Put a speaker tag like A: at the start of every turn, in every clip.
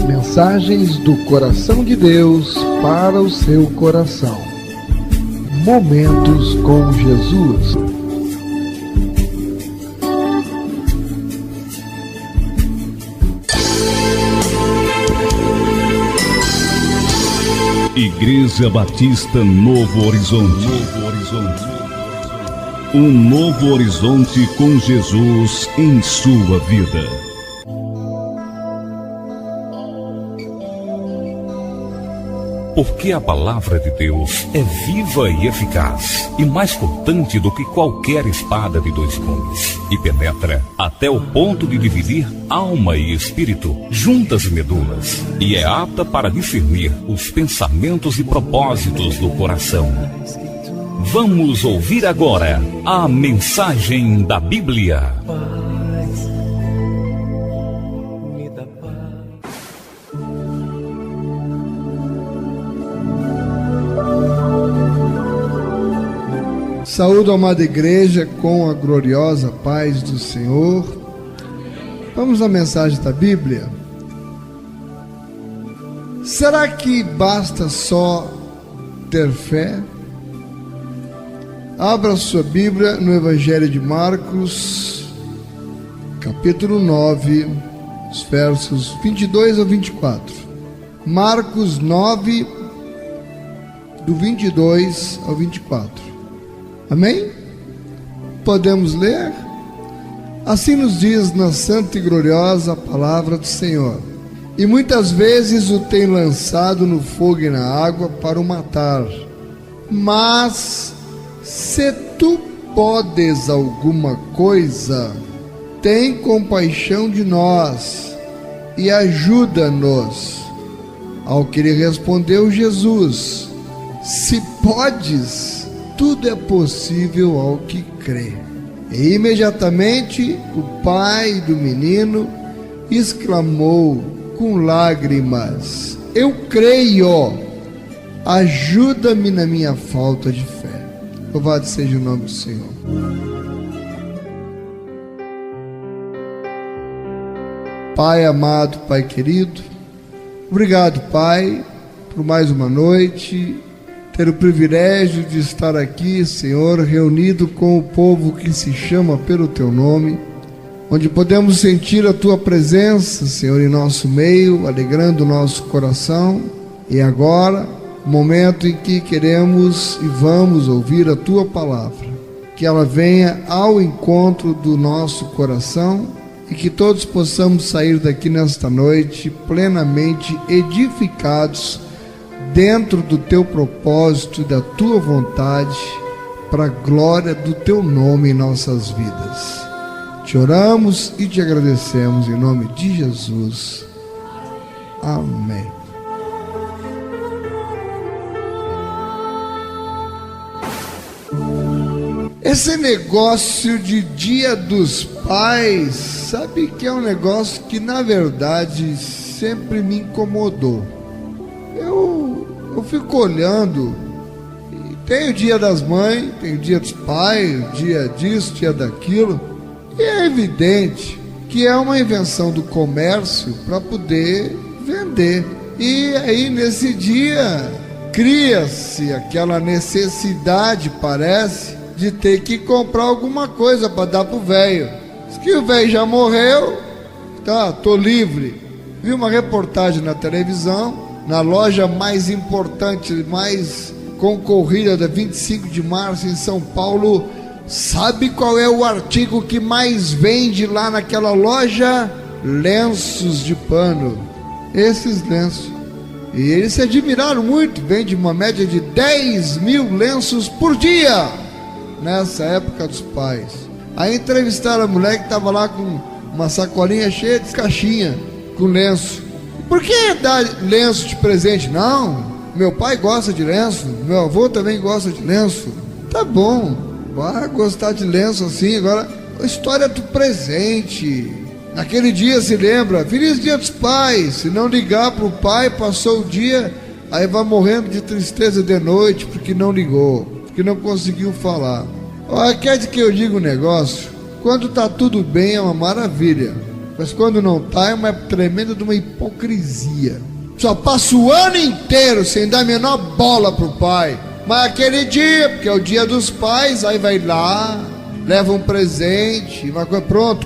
A: Mensagens do coração de Deus para o seu coração. Momentos com Jesus.
B: Igreja Batista Novo Horizonte. Um novo horizonte com Jesus em sua vida.
C: Porque a palavra de Deus é viva e eficaz, e mais cortante do que qualquer espada de dois gumes, e penetra até o ponto de dividir alma e espírito, juntas e medulas, e é apta para discernir os pensamentos e propósitos do coração. Vamos ouvir agora a mensagem da Bíblia.
A: Saúdo, amada igreja, com a gloriosa paz do Senhor. Vamos à mensagem da Bíblia. Será que basta só ter fé? Abra sua Bíblia no Evangelho de Marcos, capítulo 9, os versos 22 ao 24. Marcos 9, do 22 ao 24. Amém? Podemos ler? Assim nos diz na santa e gloriosa palavra do Senhor. E muitas vezes o tem lançado no fogo e na água para o matar. Mas se tu podes alguma coisa, tem compaixão de nós e ajuda-nos. Ao que lhe respondeu Jesus: se podes, tudo é possível ao que crê. E imediatamente o pai do menino exclamou com lágrimas: eu creio, ajuda-me na minha falta de fé. Louvado seja o nome do Senhor. Pai amado, Pai querido, obrigado, Pai, por mais uma noite, ter o privilégio de estar aqui, Senhor, reunido com o povo que se chama pelo Teu nome, onde podemos sentir a Tua presença, Senhor, em nosso meio, alegrando o nosso coração. E agora, momento em que queremos e vamos ouvir a Tua palavra, que ela venha ao encontro do nosso coração e que todos possamos sair daqui nesta noite plenamente edificados dentro do Teu propósito e da Tua vontade, para a glória do Teu nome em nossas vidas. Te oramos e te agradecemos em nome de Jesus. Amém. Esse negócio de Dia dos Pais, sabe que é um negócio que na verdade sempre me incomodou. Eu fico olhando, e tem o Dia das Mães, tem o Dia dos Pais, o dia disso, o dia daquilo, e é evidente que é uma invenção do comércio para poder vender. E aí nesse dia cria-se aquela necessidade, parece, de ter que comprar alguma coisa para dar pro velho. Diz que o velho já morreu, tá, tô livre. Vi uma reportagem na televisão, na loja mais importante, mais concorrida da 25 de março em São Paulo. Sabe qual é o artigo que mais vende lá naquela loja? Lenços de pano. Esses lenços. E eles se admiraram muito, vende uma média de 10 mil lenços por dia, nessa época dos pais. Aí entrevistaram a mulher que estava lá com uma sacolinha cheia de caixinha, com lenço. Por que dar lenço de presente? Não, meu pai gosta de lenço, meu avô também gosta de lenço. Tá bom, vai gostar de lenço assim. Agora, a história do presente. Naquele dia se lembra, feliz Dia dos Pais. Se não ligar para o pai, passou o dia, aí vai morrendo de tristeza de noite porque não ligou, porque não conseguiu falar. Olha, quer que eu diga um negócio? Quando tá tudo bem é uma maravilha. Mas quando não tá, é uma tremenda de uma hipocrisia. Só passa o ano inteiro sem dar a menor bola pro pai. Mas aquele dia, porque é o dia dos pais, aí vai lá, leva um presente, vai, pronto,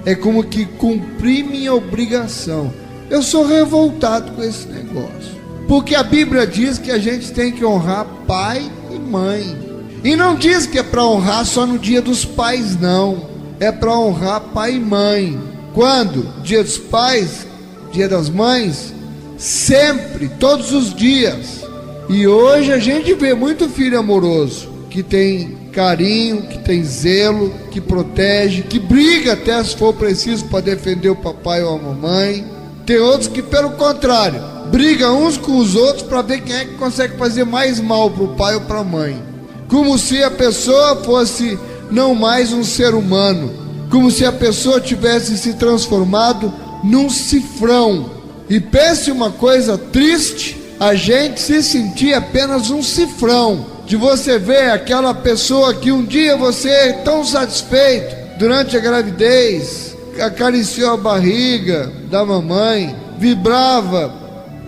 A: é como que cumprir minha obrigação. Eu sou revoltado com esse negócio. Porque a Bíblia diz que a gente tem que honrar pai e mãe. E não diz que é para honrar só no dia dos pais, não. É para honrar pai e mãe. Quando? Dia dos pais, dia das mães, sempre, todos os dias. E hoje a gente vê muito filho amoroso, que tem carinho, que tem zelo, que protege, que briga até se for preciso para defender o papai ou a mamãe. Tem outros que, pelo contrário, brigam uns com os outros para ver quem é que consegue fazer mais mal para o pai ou para a mãe. Como se a pessoa fosse não mais um ser humano, como se a pessoa tivesse se transformado num cifrão. E pense uma coisa triste, a gente se sentir apenas um cifrão, de você ver aquela pessoa que um dia você é tão satisfeito durante a gravidez, acariciou a barriga da mamãe, vibrava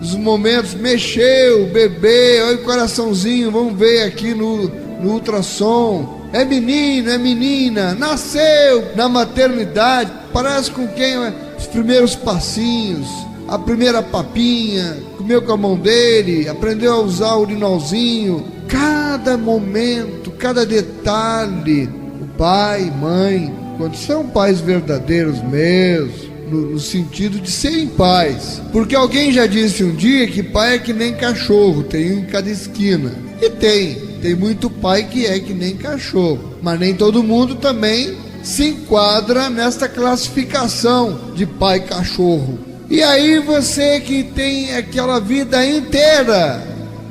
A: os momentos, mexeu o bebê, olha o coraçãozinho, vamos ver aqui no ultrassom. É menino, é menina, nasceu na maternidade, parece com quem os primeiros passinhos, a primeira papinha, comeu com a mão dele, aprendeu a usar o urinolzinho. Cada momento, cada detalhe, o pai, mãe, quando são pais verdadeiros mesmo, no sentido de serem pais. Porque alguém já disse um dia que pai é que nem cachorro, tem um em cada esquina. E tem muito pai que é que nem cachorro, mas nem todo mundo também se enquadra nesta classificação de pai cachorro. E aí você que tem aquela vida inteira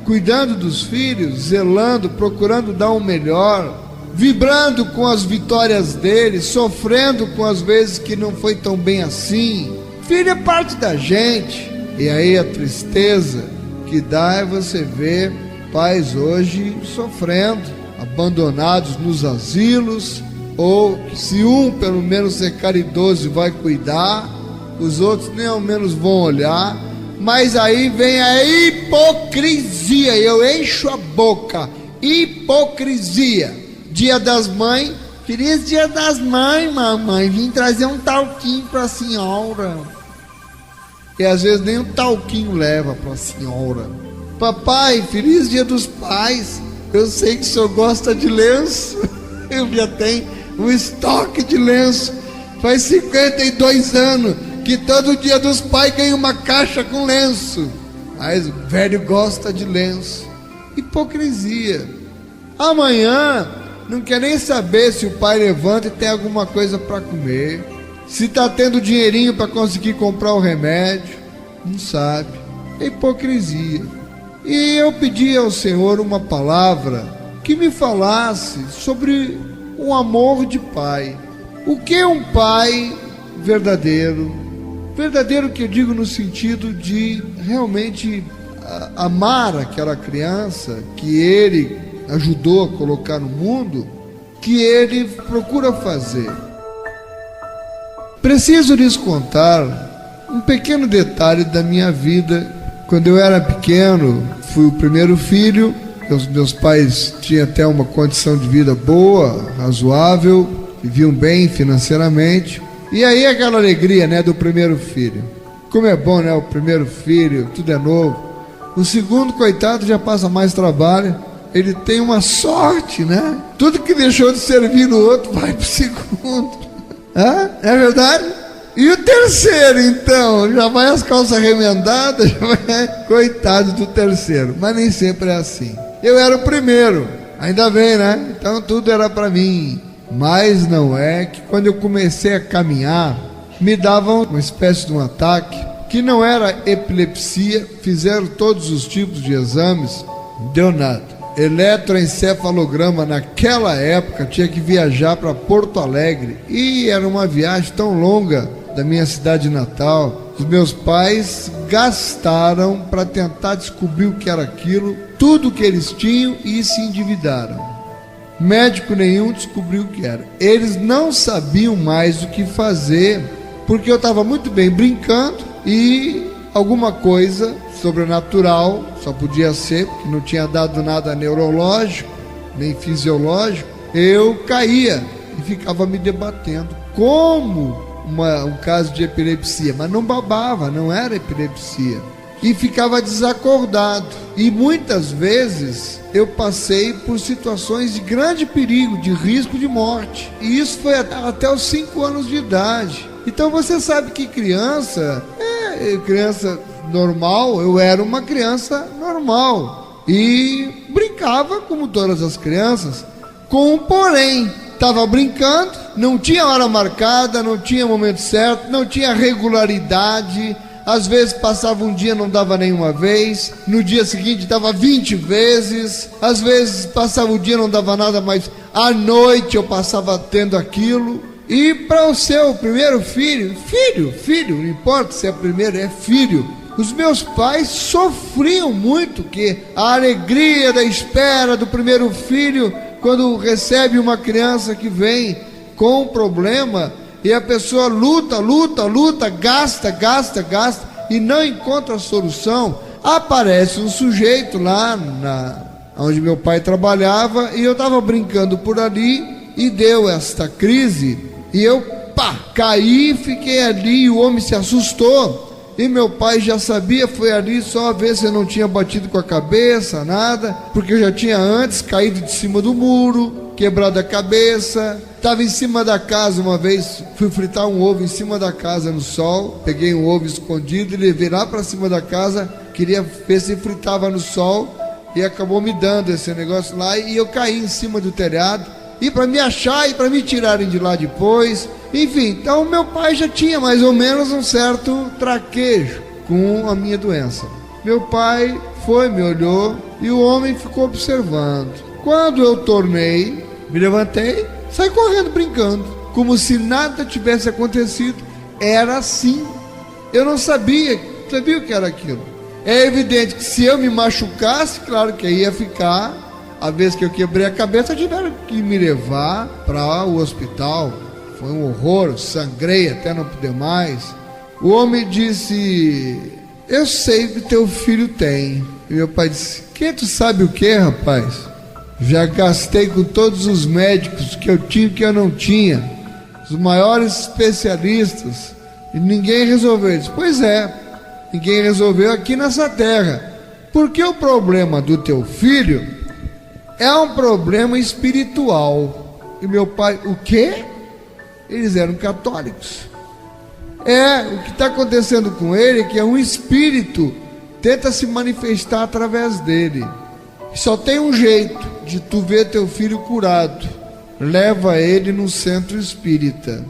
A: cuidando dos filhos, zelando, procurando dar o melhor, vibrando com as vitórias deles, sofrendo com as vezes que não foi tão bem assim. Filho é parte da gente. E aí a tristeza que dá é você ver pais hoje sofrendo, abandonados nos asilos, ou se um pelo menos ser caridoso vai cuidar, os outros nem ao menos vão olhar. Mas aí vem a hipocrisia, eu encho a boca, hipocrisia. Dia das Mães, feliz Dia das Mães, mamãe, vim trazer um talquinho para a senhora. E às vezes nem um talquinho leva para a senhora. Papai, feliz Dia dos Pais, eu sei que o senhor gosta de lenço, eu já tenho um estoque de lenço, faz 52 anos que todo Dia dos Pais ganha uma caixa com lenço, mas o velho gosta de lenço. Hipocrisia. Amanhã não quer nem saber se o pai levanta e tem alguma coisa para comer, se está tendo dinheirinho para conseguir comprar o remédio, não sabe. É hipocrisia. E eu pedi ao Senhor uma palavra que me falasse sobre o amor de pai. O que é um pai verdadeiro? Verdadeiro que eu digo no sentido de realmente amar aquela criança que ele ajudou a colocar no mundo, que ele procura fazer. Preciso lhes contar um pequeno detalhe da minha vida. Quando eu era pequeno, fui o primeiro filho. Meus pais tinham até uma condição de vida boa, razoável, viviam bem financeiramente. E aí aquela alegria, né, do primeiro filho. Como é bom, né, o primeiro filho, tudo é novo. O segundo, coitado, já passa mais trabalho. Ele tem uma sorte, né? Tudo que deixou de servir no outro vai pro segundo. É verdade? E o terceiro, então? Já vai as calças remendadas, já vai... Coitado do terceiro. Mas nem sempre é assim. Eu era o primeiro, ainda bem, né? Então tudo era para mim. Mas não é que quando eu comecei a caminhar, me davam uma espécie de um ataque, que não era epilepsia. Fizeram todos os tipos de exames, não deu nada. Eletroencefalograma, naquela época tinha que viajar para Porto Alegre, e era uma viagem tão longa da minha cidade natal. Os meus pais gastaram para tentar descobrir o que era aquilo, tudo que eles tinham, e se endividaram. Médico nenhum descobriu o que era. Eles não sabiam mais o que fazer porque eu estava muito bem brincando e alguma coisa sobrenatural, só podia ser, porque não tinha dado nada neurológico, nem fisiológico, eu caía e ficava me debatendo como um caso de epilepsia, mas não babava, não era epilepsia, e ficava desacordado, e muitas vezes eu passei por situações de grande perigo, de risco de morte, e isso foi até os 5 anos de idade. Então você sabe que criança normal, eu era uma criança normal e brincava como todas as crianças, com um porém. Estava brincando, não tinha hora marcada, não tinha momento certo, não tinha regularidade. Às vezes passava um dia, não dava nenhuma vez, no dia seguinte dava 20 vezes, às vezes passava o dia, não dava nada, mas à noite eu passava tendo aquilo. E para o seu primeiro filho, não importa se é primeiro, é filho, os meus pais sofriam muito, que a alegria da espera do primeiro filho, quando recebe uma criança que vem com um problema, e a pessoa luta, gasta, e não encontra a solução, aparece um sujeito lá onde meu pai trabalhava, e eu estava brincando por ali, e deu esta crise, e eu caí, fiquei ali, e o homem se assustou, e meu pai já sabia, foi ali só ver se eu não tinha batido com a cabeça, nada, porque eu já tinha antes caído de cima do muro, quebrado a cabeça, estava em cima da casa uma vez, fui fritar um ovo em cima da casa no sol, peguei um ovo escondido e levei lá para cima da casa, queria ver se fritava no sol, e acabou me dando esse negócio lá, e eu caí em cima do telhado, e para me achar e para me tirarem de lá depois, enfim, então meu pai já tinha mais ou menos um certo traquejo com a minha doença. Meu pai foi, me olhou e o homem ficou observando. Quando eu tornei, me levantei, saí correndo brincando, como se nada tivesse acontecido. Era assim. Eu não sabia o que era aquilo. É evidente que se eu me machucasse, claro que aí ia ficar. A vez que eu quebrei a cabeça, tiveram que me levar para o hospital. Foi um horror, sangrei até não poder mais. O homem disse: eu sei que teu filho tem. E meu pai disse: que tu sabe o que, rapaz? Já gastei com todos os médicos que eu tinha e que eu não tinha, os maiores especialistas, e ninguém resolveu. Eu disse: pois é, ninguém resolveu aqui nessa terra, porque o problema do teu filho é um problema espiritual. E meu pai: o quê? Eles eram católicos. O que está acontecendo com ele é que um espírito tenta se manifestar através dele. Só tem um jeito de tu ver teu filho curado: leva ele no centro espírita.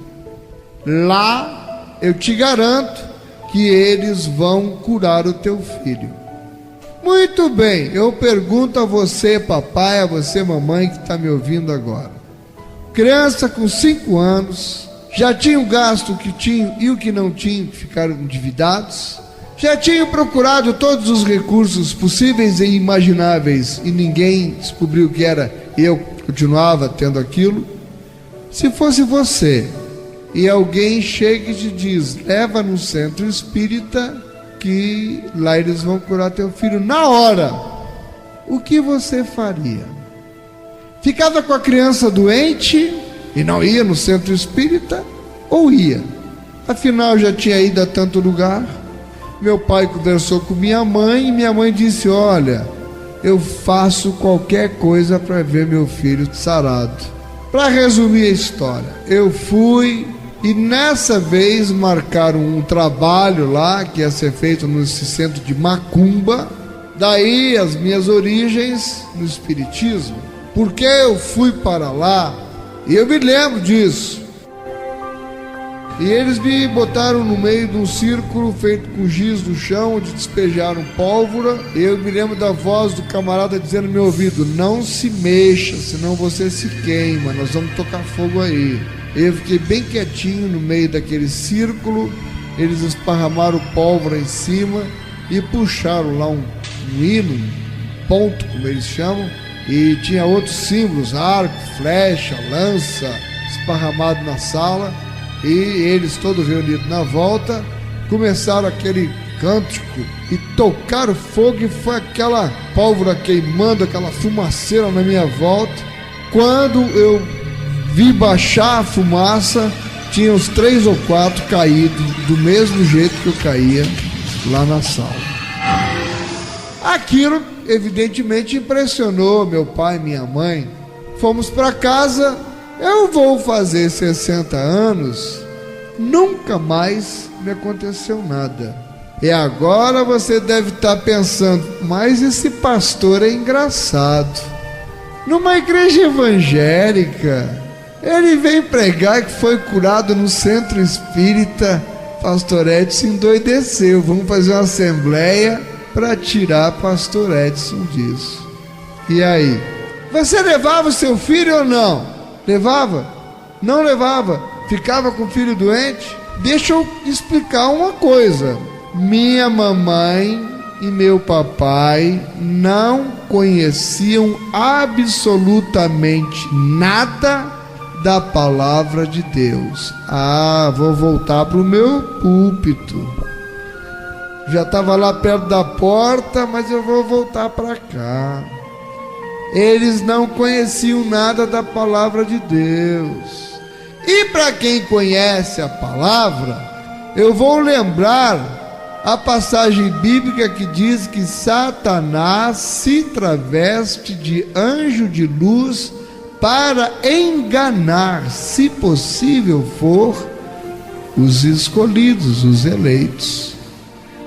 A: Lá eu te garanto que eles vão curar o teu filho. Muito bem, eu pergunto a você, papai, a você, mamãe, que está me ouvindo agora. Criança com 5 anos, já tinham gasto o que tinham e o que não tinham, ficaram endividados, já tinham procurado todos os recursos possíveis e imagináveis e ninguém descobriu o que era, e eu continuava tendo aquilo. Se fosse você e alguém chega e te diz: leva no centro espírita, que lá eles vão curar teu filho na hora, o que você faria? Ficava com a criança doente e não ia no centro espírita? Ou ia? Afinal já tinha ido a tanto lugar. Meu pai conversou com minha mãe e minha mãe disse: olha, eu faço qualquer coisa para ver meu filho sarado. Para resumir a história, eu fui, e nessa vez marcaram um trabalho lá que ia ser feito nesse centro de macumba. Daí as minhas origens no espiritismo, porque eu fui para lá e eu me lembro disso. E eles me botaram no meio de um círculo feito com giz no chão, onde despejaram pólvora. Eu me lembro da voz do camarada dizendo no meu ouvido: não se mexa, senão você se queima, nós vamos tocar fogo aí. Eu fiquei bem quietinho no meio daquele círculo. Eles esparramaram pólvora em cima e puxaram lá um hino, um ponto, como eles chamam, e tinha outros símbolos, arco, flecha, lança, esparramado na sala. e eles todos reunidos na volta começaram aquele cântico e tocaram fogo, e foi aquela pólvora queimando, aquela fumaceira na minha volta. Quando eu vi baixar a fumaça, tinha uns 3 ou 4 caídos do mesmo jeito que eu caía lá na sala. Aquilo evidentemente impressionou meu pai e minha mãe. Fomos para casa. Eu vou fazer 60 anos, nunca mais me aconteceu nada. E agora você deve estar pensando, mas esse pastor é engraçado. Numa igreja evangélica, ele vem pregar que foi curado no centro espírita. Pastor Edson endoideceu. Vamos fazer uma assembleia para tirar pastor Edson disso. E aí? Você levava o seu filho ou não? Levava? Não levava? Ficava com o filho doente? Deixa eu explicar uma coisa. Minha mamãe e meu papai não conheciam absolutamente nada da palavra de Deus. Vou voltar para o meu púlpito. Já estava lá perto da porta, mas eu vou voltar para cá. Eles não conheciam nada da palavra de Deus. E para quem conhece a palavra, eu vou lembrar a passagem bíblica que diz que Satanás se traveste de anjo de luz para enganar, se possível for, os escolhidos, os eleitos.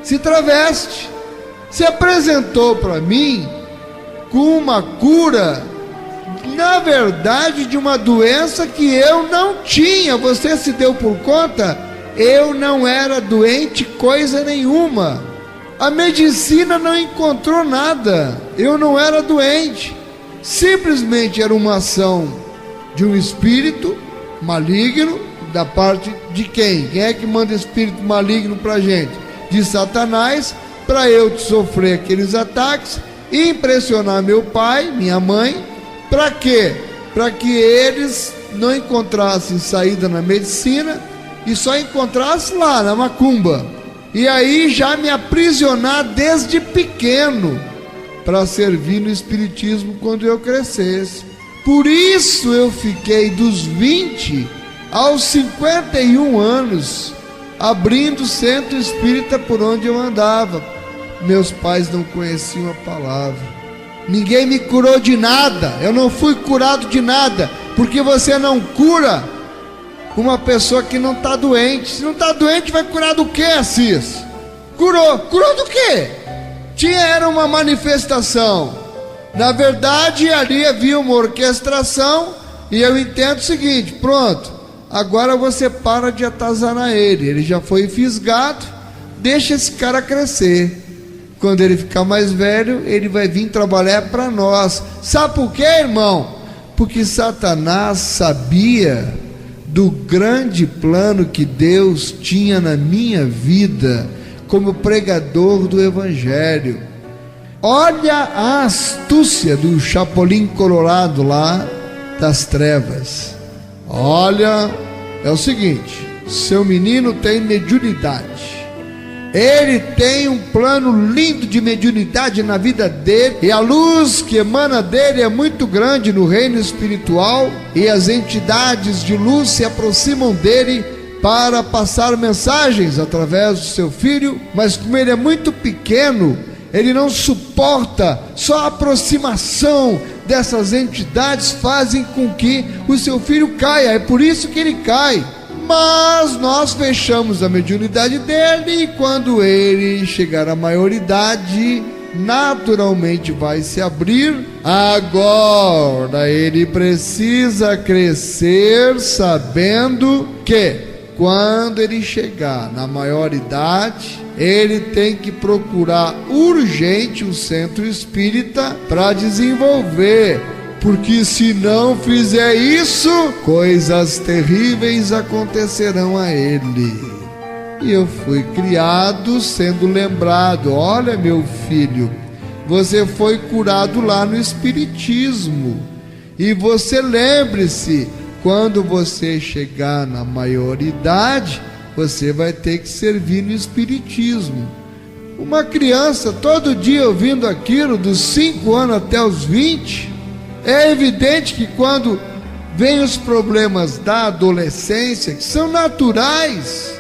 A: Se traveste, se apresentou para mim com uma cura, na verdade, de uma doença que eu não tinha. Você se deu por conta? Eu não era doente coisa nenhuma. A medicina não encontrou nada. Eu não era doente. Simplesmente era uma ação de um espírito maligno. Da parte de quem? Quem é que manda espírito maligno pra gente? De Satanás, para eu sofrer aqueles ataques e impressionar meu pai, minha mãe. Para quê? Para que eles não encontrassem saída na medicina e só encontrassem lá na macumba. E aí já me aprisionar desde pequeno para servir no espiritismo quando eu crescesse. Por isso eu fiquei dos 20 aos 51 anos abrindo centro espírita por onde eu andava. Meus pais não conheciam a palavra. Ninguém me curou de nada. Eu não fui curado de nada, porque você não cura uma pessoa que não está doente. Se não está doente, vai curar do quê, Assis? Curou do quê? Era uma manifestação. Na verdade, ali havia uma orquestração. E eu entendo o seguinte: pronto, agora você para de atazanar ele já foi fisgado, deixa esse cara crescer. Quando ele ficar mais velho, ele vai vir trabalhar para nós. Sabe por quê, irmão? Porque Satanás sabia do grande plano que Deus tinha na minha vida como pregador do Evangelho. Olha a astúcia do Chapolin Colorado lá das trevas. Olha, é o seguinte: seu menino tem mediunidade. Ele tem um plano lindo de mediunidade na vida dele, e a luz que emana dele é muito grande no reino espiritual, e as entidades de luz se aproximam dele para passar mensagens através do seu filho. Mas como ele é muito pequeno, ele não suporta. Só a aproximação dessas entidades fazem com que o seu filho caia. É por isso que ele cai. Mas nós fechamos a mediunidade dele, e quando ele chegar à maioridade, naturalmente vai se abrir. Agora ele precisa crescer sabendo que quando ele chegar na maioridade, ele tem que procurar urgente o centro espírita para desenvolver. Porque se não fizer isso, coisas terríveis acontecerão a ele. E eu fui criado sendo lembrado: olha, meu filho, você foi curado lá no espiritismo. E você lembre-se, quando você chegar na maioridade, você vai ter que servir no espiritismo. Uma criança todo dia ouvindo aquilo, dos 5 anos até os 20, é evidente que quando vem os problemas da adolescência, que são naturais,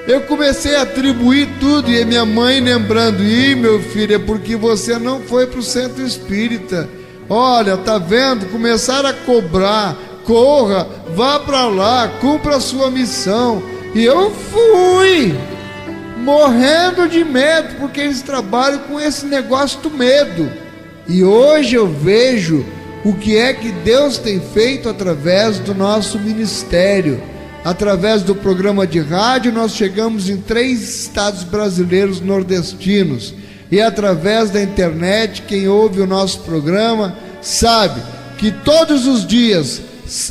A: eu comecei a atribuir tudo, e a minha mãe lembrando: ih, meu filho, é porque você não foi para o centro espírita. Olha, tá vendo? Começaram a cobrar. Corra, vá para lá, cumpra a sua missão. E eu fui, morrendo de medo, porque eles trabalham com esse negócio do medo. E hoje eu vejo o que é que Deus tem feito através do nosso ministério. Através do programa de rádio, nós chegamos em 3 estados brasileiros nordestinos. E através da internet, quem ouve o nosso programa sabe que todos os dias,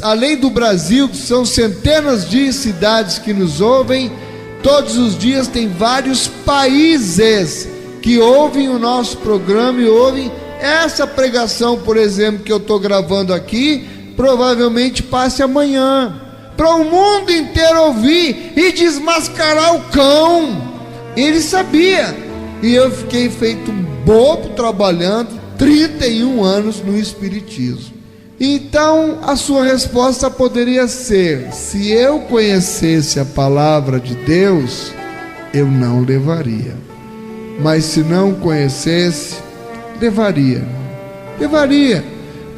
A: além do Brasil, que são centenas de cidades que nos ouvem, todos os dias tem vários países que ouvem o nosso programa e ouvem essa pregação, por exemplo, que eu estou gravando aqui. Provavelmente passe amanhã, para o mundo inteiro ouvir e desmascarar o cão. Ele sabia. E eu fiquei feito um bobo trabalhando 31 anos no espiritismo. Então a sua resposta poderia ser: se eu conhecesse a palavra de Deus, eu não levaria. Mas se não conhecesse, levaria.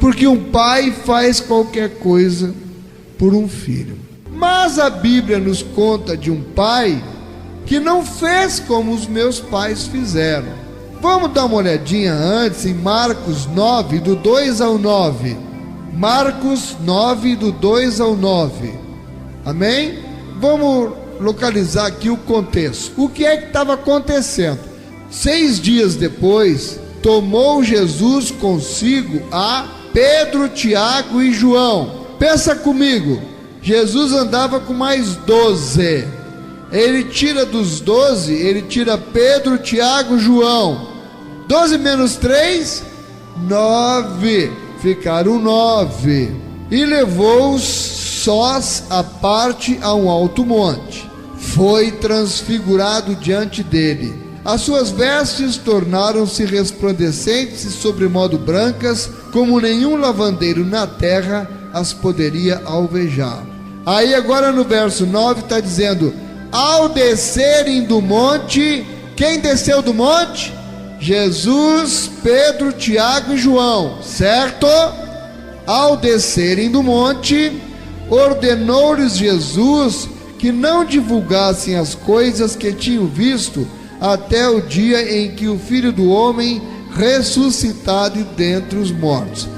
A: Porque um pai faz qualquer coisa por um filho. Mas a Bíblia nos conta de um pai que não fez como os meus pais fizeram. Vamos dar uma olhadinha antes em Marcos 9, do 2 ao 9. Marcos 9, do 2 ao 9. Amém? Vamos localizar aqui o contexto. O que é que estava acontecendo? 6 dias depois, tomou Jesus consigo a Pedro, Tiago e João. Pensa comigo, Jesus andava com mais 12. Ele tira dos 12, ele tira Pedro, Tiago, João. 12 menos 3, 9. Ficaram 9. E levou-os sós à parte a um alto monte. Foi transfigurado diante dele. As suas vestes tornaram-se resplandecentes e sobremodo brancas, como nenhum lavandeiro na terra as poderia alvejar. Aí agora no verso 9 está dizendo: ao descerem do monte, quem desceu do monte? Jesus, Pedro, Tiago e João, certo? Ao descerem do monte, ordenou-lhes Jesus que não divulgassem as coisas que tinham visto até o dia em que o Filho do Homem ressuscitado dentre os mortos.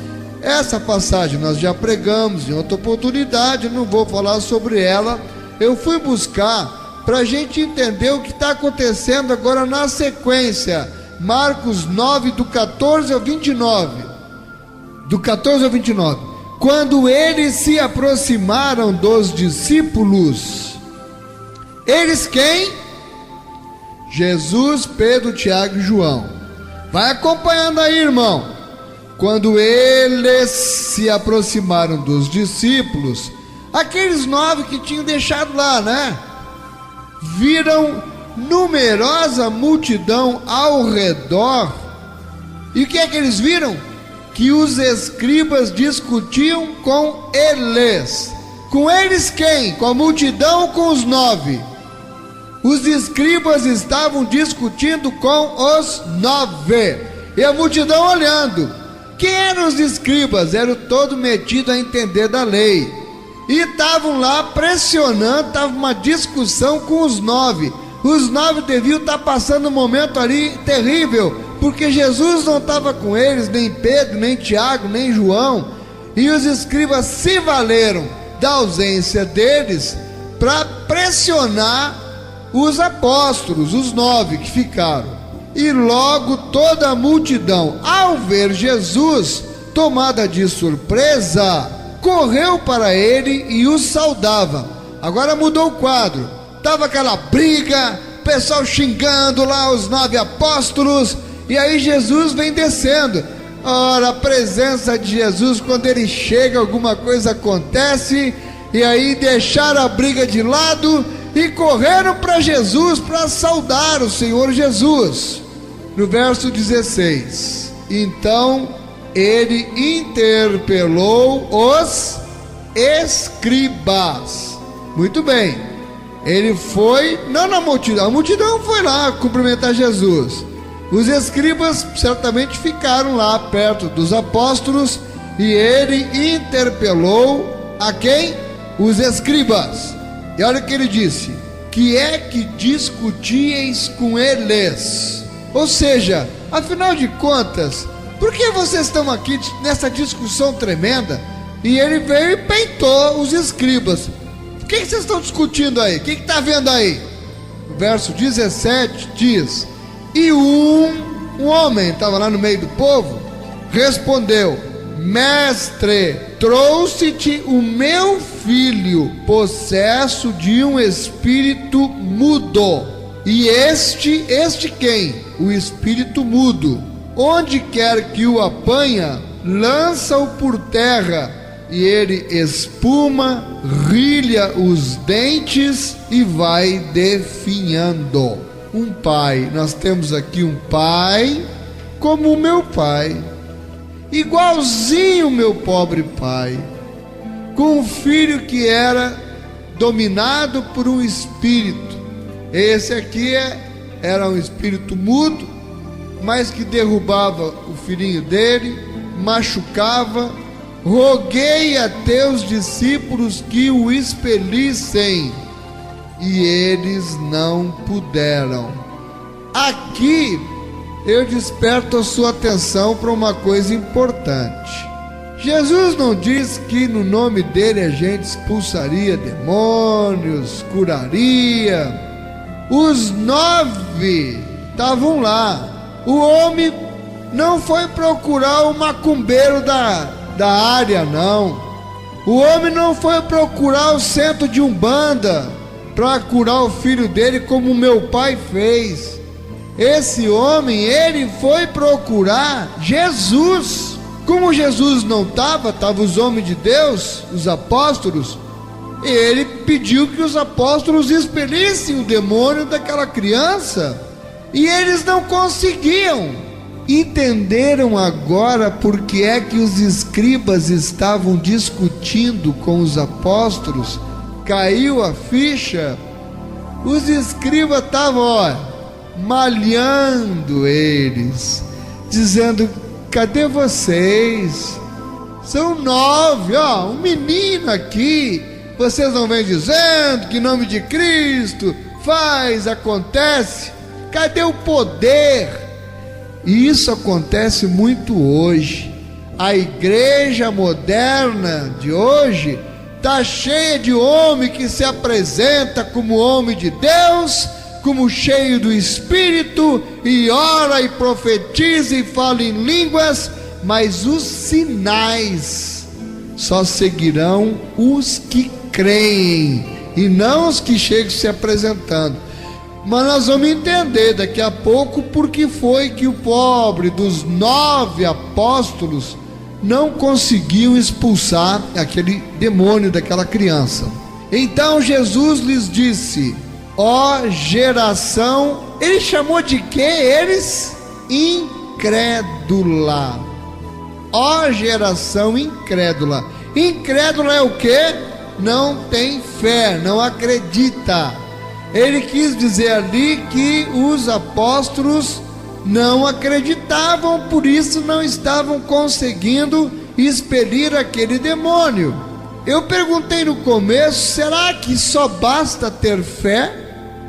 A: Essa passagem nós já pregamos em outra oportunidade, não vou falar sobre ela. Eu fui buscar para a gente entender o que está acontecendo agora na sequência. Marcos 9, do 14 ao 29. Do 14 ao 29. Quando eles se aproximaram dos discípulos, eles quem? Jesus, Pedro, Tiago e João. Vai acompanhando aí, irmão. Quando eles se aproximaram dos discípulos, aqueles 9 que tinham deixado lá, né? Viram numerosa multidão ao redor. E o que é que eles viram? Que os escribas discutiam com eles. Com eles quem? Com a multidão ou com os 9? Os escribas estavam discutindo com os 9. E a multidão olhando. Quem eram os escribas? Eram todos metidos a entender da lei. E estavam lá pressionando, estava uma discussão com os 9. Os 9 deviam estar passando um momento ali terrível, porque Jesus não estava com eles, nem Pedro, nem Tiago, nem João. E os escribas se valeram da ausência deles para pressionar os apóstolos, os 9 que ficaram. E logo toda a multidão, ao ver Jesus, tomada de surpresa, correu para ele e o saudava. Agora mudou o quadro. Estava aquela briga, pessoal xingando lá os 9 apóstolos. E aí Jesus vem descendo. Ora, a presença de Jesus, quando ele chega, alguma coisa acontece, e aí deixaram a briga de lado e correram para Jesus para saudar o Senhor Jesus. No verso 16: então ele interpelou os escribas. Muito bem, ele foi, não na multidão, a multidão foi lá cumprimentar Jesus. Os escribas certamente ficaram lá perto dos apóstolos, e ele interpelou a quem? Os escribas. E olha o que ele disse: que é que discutíeis com eles? Ou seja, afinal de contas, por que vocês estão aqui nessa discussão tremenda? E ele veio e peitou os escribas. O que vocês estão discutindo aí? O que está vendo aí? O verso 17 diz: e um homem, estava lá no meio do povo, respondeu: mestre, trouxe-te o meu filho, possesso de um espírito mudo. E este quem? O espírito mudo. Onde quer que o apanha, lança-o por terra, e ele espuma, rilha os dentes e vai definhando. Um pai, nós temos aqui um pai como o meu pai, igualzinho o meu pobre pai, com um filho que era dominado por um espírito. Esse aqui era um espírito mudo, mas que derrubava o filhinho dele, machucava. Roguei a teus discípulos que o expelissem, e eles não puderam. Aqui eu desperto a sua atenção para uma coisa importante. Jesus não diz que no nome dele a gente expulsaria demônios, curaria. Os 9 estavam lá. O homem não foi procurar o macumbeiro da área, não. O homem não foi procurar o centro de Umbanda para curar o filho dele, como o meu pai fez. Esse homem, ele foi procurar Jesus. Como Jesus não estava os homens de Deus, os apóstolos, ele pediu que os apóstolos expelissem o demônio daquela criança, e eles não conseguiam. Entenderam agora por que é que os escribas estavam discutindo com os apóstolos? Caiu a ficha. Os escribas estavam malhando eles, dizendo: cadê vocês? São 9, um menino aqui. Vocês não vêm dizendo que em nome de Cristo faz, acontece? Cadê o poder? E isso acontece muito hoje. A igreja moderna de hoje está cheia de homem que se apresenta como homem de Deus, como cheio do Espírito, e ora e profetiza e fala em línguas, mas os sinais só seguirão os que creem, e não os que chegam se apresentando. Mas nós vamos entender daqui a pouco porque foi que o pobre dos 9 apóstolos não conseguiu expulsar aquele demônio daquela criança. Então Jesus lhes disse: ó geração, ele chamou de quê? Eles? Incrédula. Ó geração incrédula. Incrédula é o quê? Não tem fé, não acredita. Ele quis dizer ali que os apóstolos não acreditavam, por isso não estavam conseguindo expelir aquele demônio. Eu perguntei no começo: será que só basta ter fé?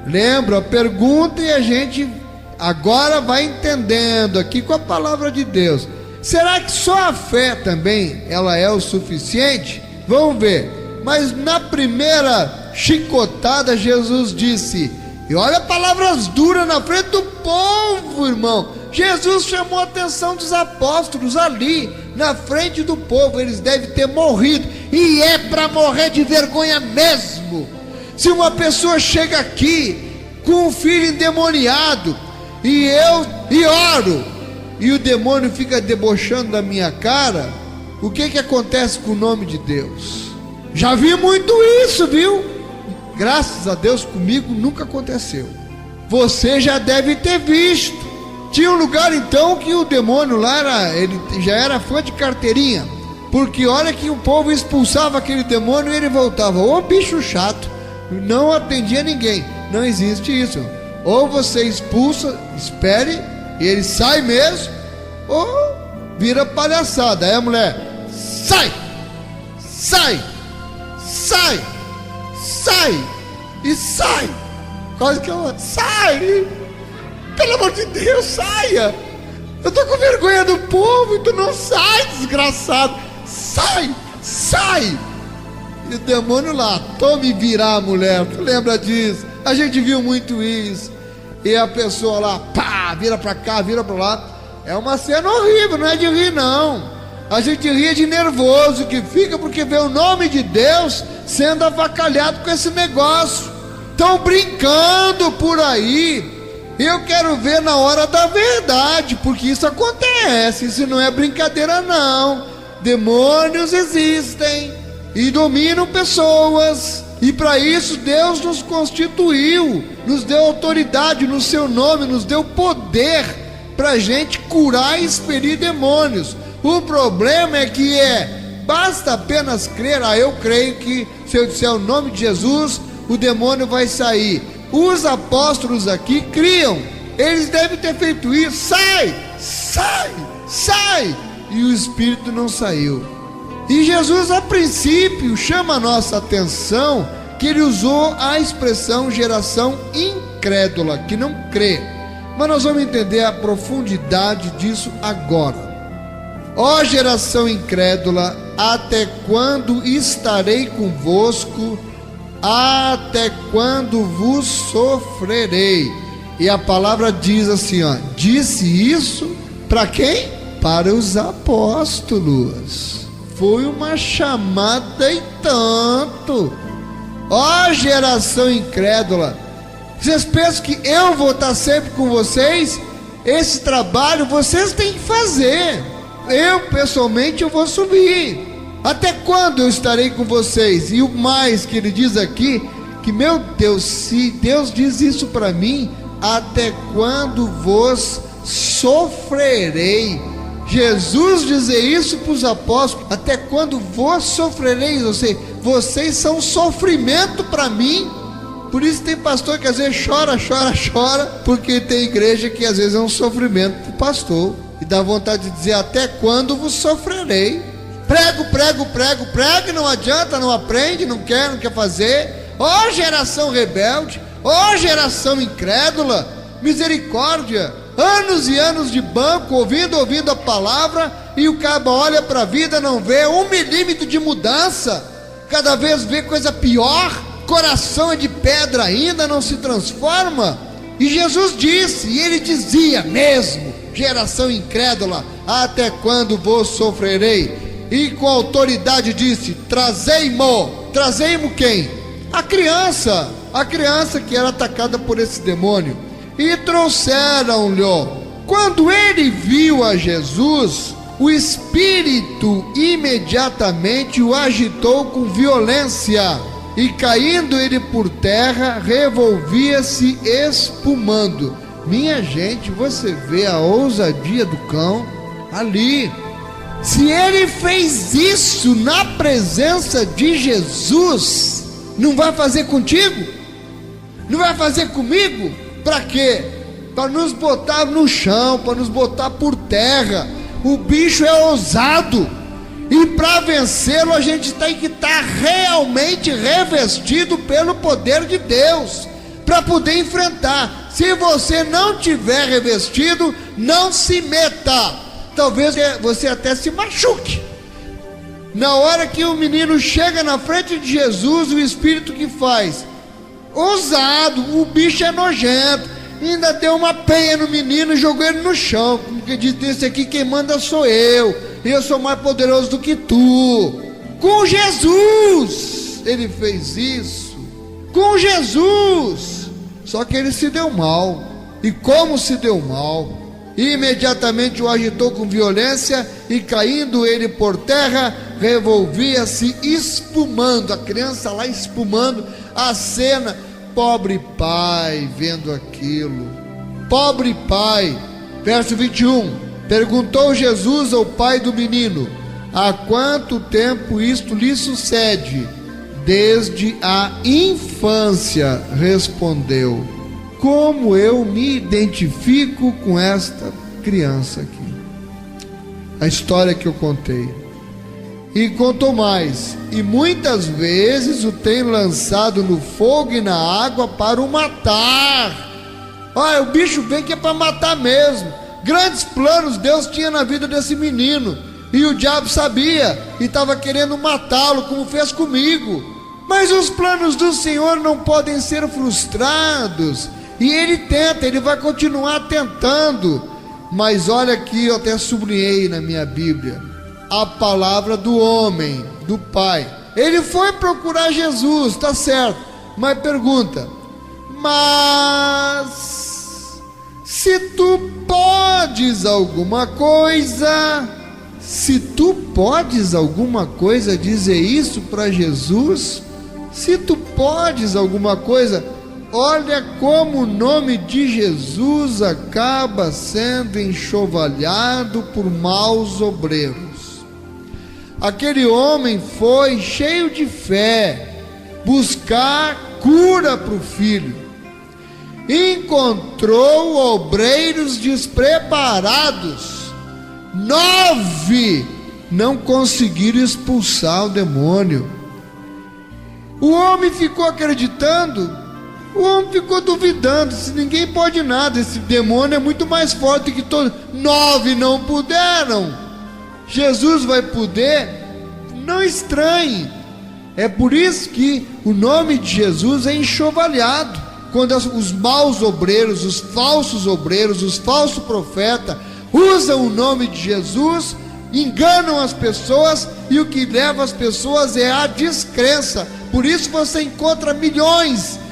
A: Lembra a pergunta, e a gente agora vai entendendo aqui com a palavra de Deus. Será que só a fé também ela é o suficiente? Vamos ver. Mas na primeira chicotada Jesus disse, e olha palavras duras na frente do povo, irmão. Jesus chamou a atenção dos apóstolos ali, na frente do povo. Eles devem ter morrido, e é para morrer de vergonha mesmo. Se uma pessoa chega aqui com um filho endemoniado, e eu oro, e o demônio fica debochando da minha cara, o que acontece com o nome de Deus? Já vi muito isso, viu? Graças a Deus comigo nunca aconteceu. Você já deve ter visto. Tinha um lugar então que o demônio lá ele já era fã de carteirinha, porque olha que o povo expulsava aquele demônio e ele voltava. Ô bicho chato, não atendia ninguém. Não existe isso. Ou você expulsa, espere, e ele sai mesmo, ou vira palhaçada. Aí a mulher, sai, sai, sai, sai, e sai. Quase que ela, sai, pelo amor de Deus, saia. Eu tô com vergonha do povo e tu não sai, desgraçado. Sai, sai. E o demônio lá, tome virar a mulher. Tu lembra disso? A gente viu muito isso. E a pessoa lá, pá, vira pra cá, vira pra lá. É uma cena horrível, não é de rir não. A gente ria de nervoso que fica porque vê o nome de Deus sendo avacalhado com esse negócio. Estão brincando por aí. Eu quero ver na hora da verdade, porque isso acontece. Isso não é brincadeira não. Demônios existem e dominam pessoas, e para isso Deus nos constituiu, nos deu autoridade no seu nome, nos deu poder para a gente curar e expelir demônios. O problema é que basta apenas crer. Eu creio que se eu disser o nome de Jesus, o demônio vai sair. Os apóstolos aqui criam, eles devem ter feito isso. Sai, sai, sai, e o espírito não saiu. E Jesus, a princípio, chama a nossa atenção que ele usou a expressão geração incrédula, que não crê. Mas nós vamos entender a profundidade disso agora. Ó geração incrédula, até quando estarei convosco? Até quando vos sofrerei? E a palavra diz assim, disse isso para quem? Para os apóstolos. Foi uma chamada e tanto. Ó geração incrédula, vocês pensam que eu vou estar sempre com vocês? Esse trabalho vocês têm que fazer. Eu pessoalmente eu vou subir. Até quando eu estarei com vocês? E o mais que ele diz aqui, que meu Deus, se Deus diz isso para mim, até quando vos sofrerei? Jesus dizer isso para os apóstolos, até quando vos sofrereis? Ou seja, vocês são sofrimento para mim. Por isso tem pastor que às vezes chora, porque tem igreja que às vezes é um sofrimento para o pastor, e dá vontade de dizer, até quando vos sofrerei? Prego, não adianta, não aprende, não quer fazer. Ó geração rebelde, ó geração incrédula, misericórdia. Anos e anos de banco, ouvindo a palavra, e o cabo olha para a vida, não vê 1 milímetro de mudança, cada vez vê coisa pior, coração é de pedra ainda, não se transforma. E Jesus disse, e ele dizia mesmo, geração incrédula, até quando vos sofrerei? E com autoridade disse, trazei-mo quem? A criança que era atacada por esse demônio. E trouxeram-lhe. Quando ele viu a Jesus, o espírito imediatamente o agitou com violência, e caindo ele por terra, revolvia-se espumando. Minha gente, você vê a ousadia do cão ali. Se ele fez isso na presença de Jesus, não vai fazer contigo? Não vai fazer comigo? Para quê? Para nos botar no chão, para nos botar por terra. O bicho é ousado, e para vencê-lo a gente tem que estar realmente revestido pelo poder de Deus, para poder enfrentar. Se você não tiver revestido, não se meta. Talvez você até se machuque. Na hora que o menino chega na frente de Jesus, o espírito que faz? Ousado, o bicho é nojento, ainda deu uma penha no menino e jogou ele no chão, porque disse aqui, quem manda sou eu sou mais poderoso do que tu. Com Jesus ele fez isso, com Jesus. Só que ele se deu mal. E como se deu mal? Imediatamente o agitou com violência e, caindo ele por terra, revolvia-se espumando. A criança lá espumando, a cena. Pobre pai vendo aquilo, pobre pai. Verso 21, perguntou Jesus ao pai do menino: há quanto tempo isto lhe sucede? Desde a infância, respondeu. Como eu me identifico com esta criança aqui? A história que eu contei. E contou mais: e muitas vezes o tem lançado no fogo e na água para o matar. Olha, o bicho vem que é para matar mesmo. Grandes planos Deus tinha na vida desse menino, e o diabo sabia e estava querendo matá-lo, como fez comigo. Mas os planos do Senhor não podem ser frustrados. E ele tenta, ele vai continuar tentando. Mas olha aqui, eu até sublinhei na minha Bíblia a palavra do homem, do pai. Ele foi procurar Jesus, tá certo, mas pergunta: mas se tu podes alguma coisa, dizer isso para Jesus? Se tu podes alguma coisa. Olha como o nome de Jesus acaba sendo enxovalhado por maus obreiros. Aquele homem foi cheio de fé buscar cura para o filho. Encontrou obreiros despreparados. 9 não conseguiram expulsar o demônio. O homem ficou acreditando. O homem ficou duvidando, se ninguém pode nada, esse demônio é muito mais forte que todos. 9 não puderam. Jesus vai poder? Não estranhe. É por isso que o nome de Jesus é enxovalhado. Quando os maus obreiros, os falsos profetas usam o nome de Jesus, enganam as pessoas, e o que leva as pessoas é a descrença. Por isso você encontra milhões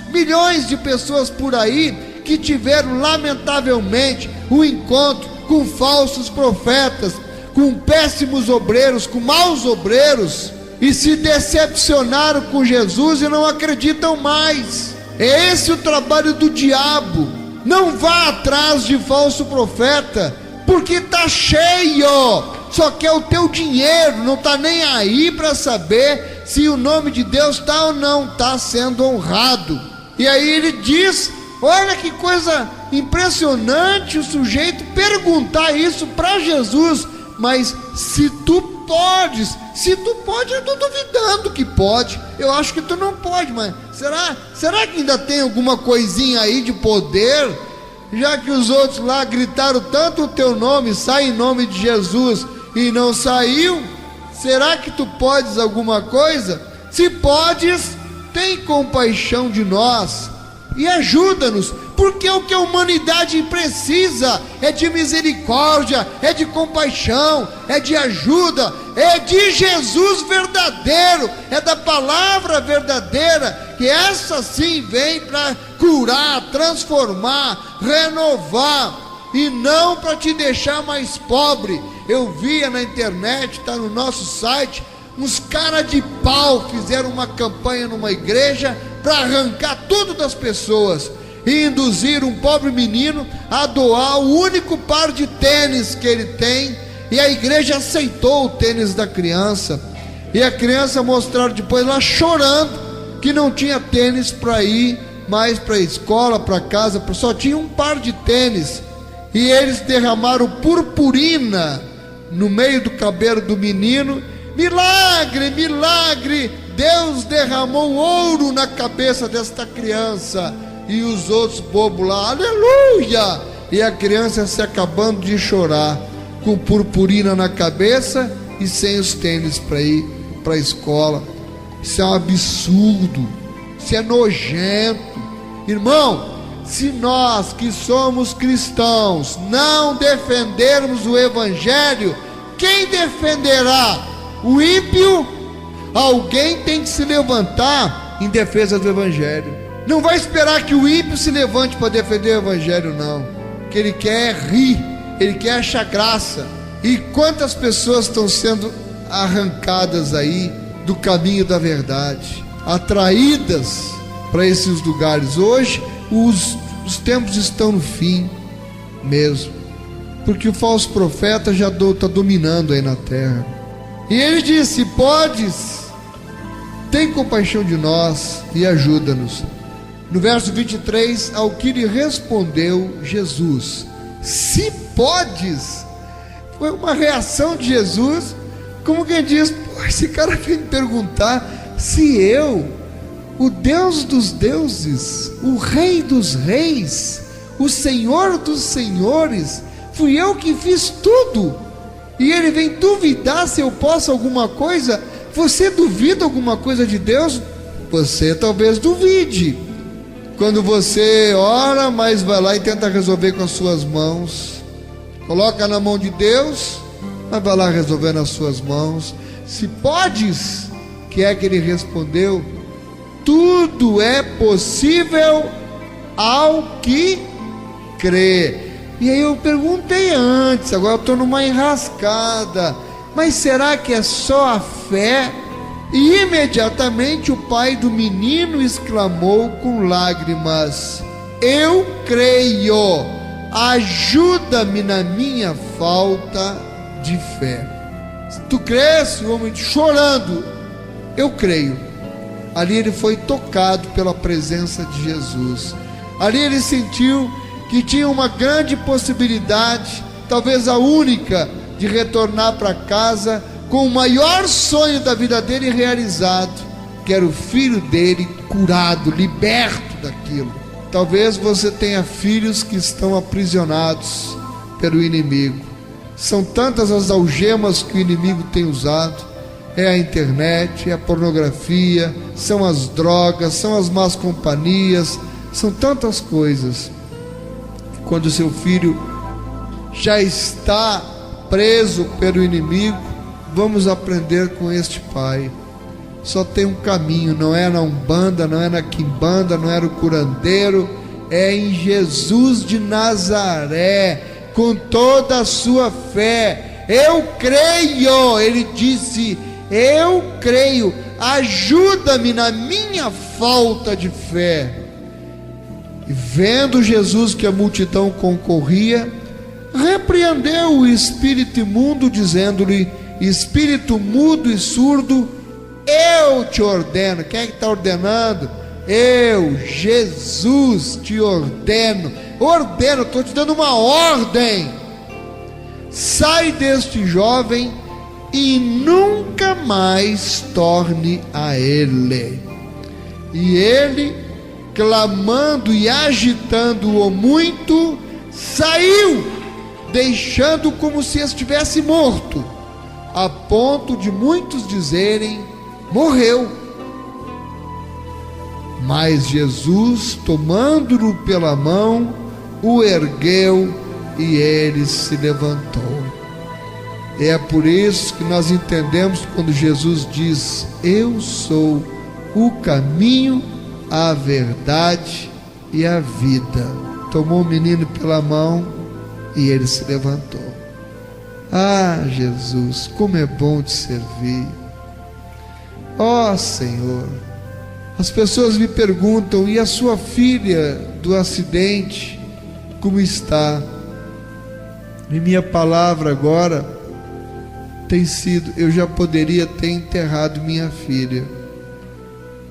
A: de pessoas por aí que tiveram lamentavelmente um encontro com falsos profetas, com péssimos obreiros, com maus obreiros, e se decepcionaram com Jesus e não acreditam mais. É esse o trabalho do diabo. Não vá atrás de falso profeta, porque está cheio, só quer o teu dinheiro, não está nem aí para saber se o nome de Deus está ou não está sendo honrado. E aí ele diz, olha que coisa impressionante, o sujeito perguntar isso para Jesus: mas se tu podes, eu estou duvidando que pode, eu acho que tu não pode, mas será que ainda tem alguma coisinha aí de poder? Já que os outros lá gritaram tanto o teu nome, sai em nome de Jesus, e não saiu, será que tu podes alguma coisa? Se podes, tem compaixão de nós e ajuda-nos, porque o que a humanidade precisa é de misericórdia, é de compaixão, é de ajuda, é de Jesus verdadeiro, é da palavra verdadeira, que essa sim vem para curar, transformar, renovar, e não para te deixar mais pobre. Eu via na internet, está no nosso site, uns caras de pau fizeram uma campanha numa igreja para arrancar tudo das pessoas e induzir um pobre menino a doar o único par de tênis que ele tem, e a igreja aceitou o tênis da criança, e a criança mostraram depois lá chorando que não tinha tênis para ir mais para a escola, para casa, só tinha um par de tênis, e eles derramaram purpurina no meio do cabelo do menino. Milagre, milagre, Deus derramou ouro na cabeça desta criança. E os outros bobos lá, aleluia! E a criança se acabando de chorar, com purpurina na cabeça e sem os tênis para ir para a escola. Isso é um absurdo, isso é nojento. Irmão, se nós que somos cristãos não defendermos o evangelho, quem defenderá? O ímpio? Alguém tem que se levantar em defesa do evangelho. Não vai esperar que o ímpio se levante para defender o evangelho, não. O que ele quer é rir, Ele quer achar graça. E quantas pessoas estão sendo arrancadas aí do caminho da verdade, atraídas para esses lugares. Hoje os tempos estão no fim mesmo, porque o falso profeta já está dominando aí na terra. E ele disse: podes, tem compaixão de nós e ajuda-nos. No verso 23, ao que lhe respondeu Jesus: se podes. Foi uma reação de Jesus, como quem diz: pô, esse cara vem me perguntar se eu, o Deus dos deuses, o Rei dos reis, o Senhor dos senhores, fui eu que fiz tudo, e ele vem duvidar se eu posso alguma coisa. Você duvida alguma coisa de Deus? Você talvez duvide quando você ora, mas vai lá e tenta resolver com as suas mãos. Coloca na mão de Deus, mas vai lá resolver nas suas mãos. Se podes, que é que ele respondeu: tudo é possível ao que crê. E aí eu perguntei antes, agora eu estou numa enrascada: mas será que é só a fé? E imediatamente o pai do menino exclamou com lágrimas: eu creio, ajuda-me na minha falta de fé. Tu crês? O homem chorando: eu creio. Ali ele foi tocado pela presença de Jesus. Ali ele sentiu que tinha uma grande possibilidade, talvez a única, de retornar para casa com o maior sonho da vida dele realizado, que era o filho dele curado, liberto daquilo. Talvez você tenha filhos que estão aprisionados pelo inimigo. São tantas as algemas que o inimigo tem usado. É a internet, é a pornografia, são as drogas, são as más companhias, são tantas coisas. Quando seu filho já está preso pelo inimigo, vamos aprender com este pai. Só tem um caminho, não é na Umbanda, não é na Quimbanda, não é no curandeiro, é em Jesus de Nazaré, com toda a sua fé. Eu creio, ele disse: eu creio, ajuda-me na minha falta de fé. E vendo Jesus que a multidão concorria, repreendeu o espírito imundo, dizendo-lhe: espírito mudo e surdo, eu te ordeno. Quem é que está ordenando? Eu, Jesus, te ordeno. Estou te dando uma ordem. Sai deste jovem e nunca mais torne a ele. E ele, clamando e agitando-o muito, saiu, deixando como se estivesse morto, a ponto de muitos dizerem: morreu. Mas Jesus, tomando-o pela mão, o ergueu e ele se levantou. É por isso que nós entendemos quando Jesus diz: eu sou o caminho, a verdade e a vida. Tomou o menino pela mão e ele se levantou. Ah, Jesus, como é bom te servir. Ó Senhor, as pessoas me perguntam: e a sua filha do acidente, como está? E minha palavra agora tem sido: eu já poderia ter enterrado minha filha,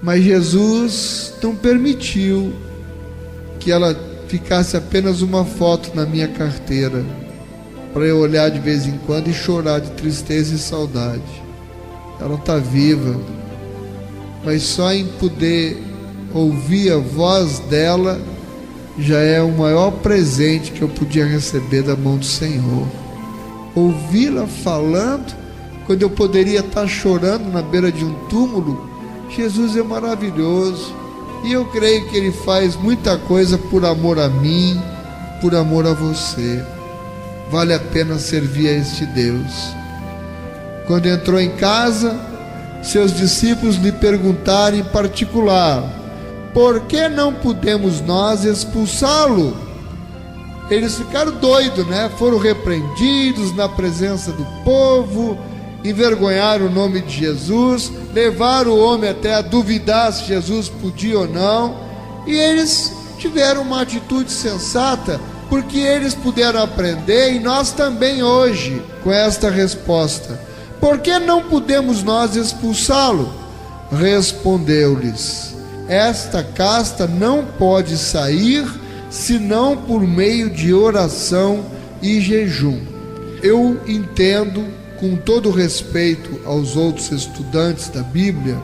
A: mas Jesus não permitiu que ela ficasse apenas uma foto na minha carteira, para eu olhar de vez em quando e chorar de tristeza e saudade. Ela está viva, mas só em poder ouvir a voz dela já é o maior presente que eu podia receber da mão do Senhor. Ouvi-la falando quando eu poderia estar chorando na beira de um túmulo. Jesus é maravilhoso, e eu creio que Ele faz muita coisa por amor a mim, por amor a você. Vale a pena servir a este Deus. Quando entrou em casa, seus discípulos lhe perguntaram em particular: por que não pudemos nós expulsá-lo? eles ficaram doidos, né? Foram repreendidos na presença do povo, envergonharam o nome de Jesus, levaram o homem até a duvidar se Jesus podia ou não, e eles tiveram uma atitude sensata, porque eles puderam aprender, e nós também hoje, com esta resposta: por que não podemos nós expulsá-lo? Respondeu-lhes: esta casta não pode sair senão por meio de oração e jejum. Eu entendo, com todo respeito aos outros estudantes da Bíblia,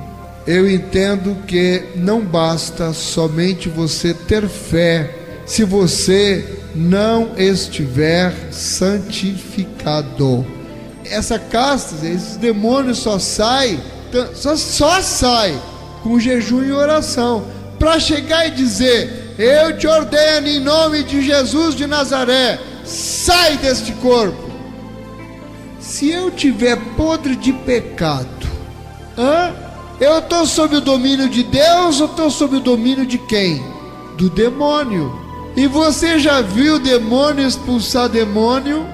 A: eu entendo que não basta somente você ter fé se você não estiver santificado. Essa casta, esses demônios só saem com jejum e oração. Para chegar e dizer: eu te ordeno em nome de Jesus de Nazaré, sai deste corpo. Se eu tiver podre de pecado, eu estou sob o domínio de Deus ou estou sob o domínio de quem? Do demônio. E você já viu demônio expulsar demônio?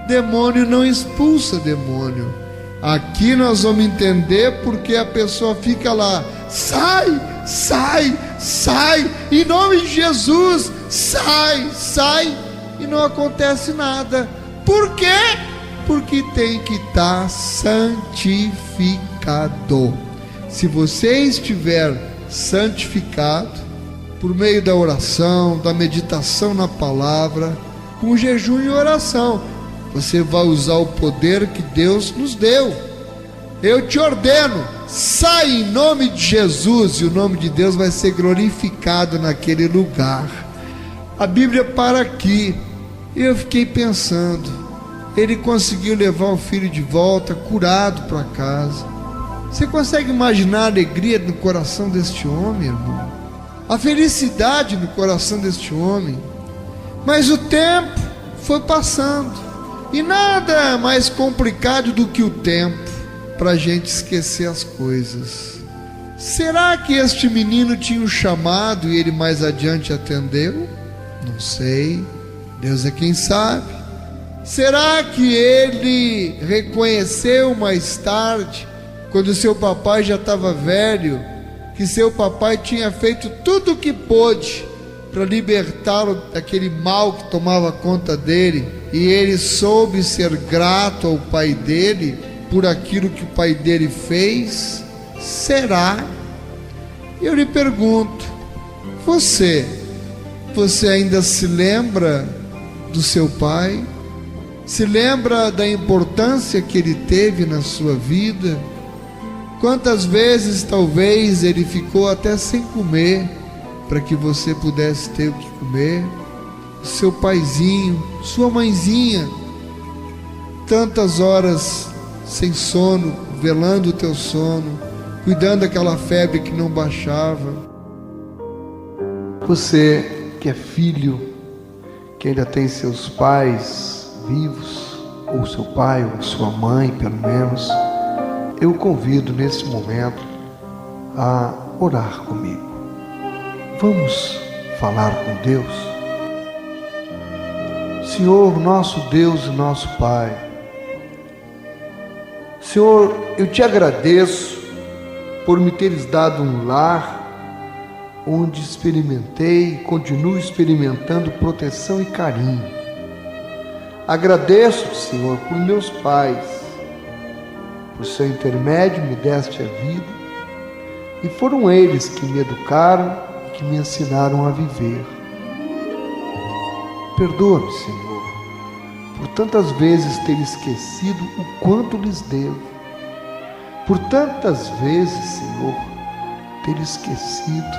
A: Demônio não expulsa demônio. Aqui nós vamos entender porque a pessoa fica lá: sai, sai, sai, em nome de Jesus, sai, sai, e não acontece nada. Por quê? Porque tem que estar santificado. Se você estiver santificado, por meio da oração, da meditação na palavra, com jejum e oração, você vai usar o poder que Deus nos deu. Eu te ordeno, sai em nome de Jesus, e o nome de Deus vai ser glorificado naquele lugar. A Bíblia para aqui. Eu fiquei pensando, ele conseguiu levar o filho de volta, curado, para casa. Você consegue imaginar a alegria no coração deste homem, irmão? A felicidade no coração deste homem. Mas o tempo foi passando, e nada é mais complicado do que o tempo para a gente esquecer as coisas. Será que este menino tinha um chamado e ele mais adiante atendeu? Não sei, Deus é quem sabe. Será que ele reconheceu mais tarde, quando seu papai já estava velho, que seu papai tinha feito tudo o que pôde para libertá-lo daquele mal que tomava conta dele, e ele soube ser grato ao pai dele por aquilo que o pai dele fez? Será? Eu lhe pergunto, você ainda se lembra do seu pai? Se lembra da importância que ele teve na sua vida? Quantas vezes talvez ele ficou até sem comer para que você pudesse ter o que comer? Seu paizinho, sua mãezinha, tantas horas sem sono, velando o teu sono, cuidando daquela febre que não baixava. Você que é filho, que ainda tem seus pais vivos, ou seu pai ou sua mãe pelo menos, eu o convido nesse momento a orar comigo. Vamos falar com Deus. Senhor, nosso Deus e nosso Pai, Senhor, eu te agradeço por me teres dado um lar onde experimentei e continuo experimentando proteção e carinho. Agradeço, Senhor, por meus pais. Por seu intermédio me deste a vida, e foram eles que me educaram e que me ensinaram a viver. Perdoa-me, Senhor, por tantas vezes ter esquecido o quanto lhes devo, por tantas vezes, Senhor, ter esquecido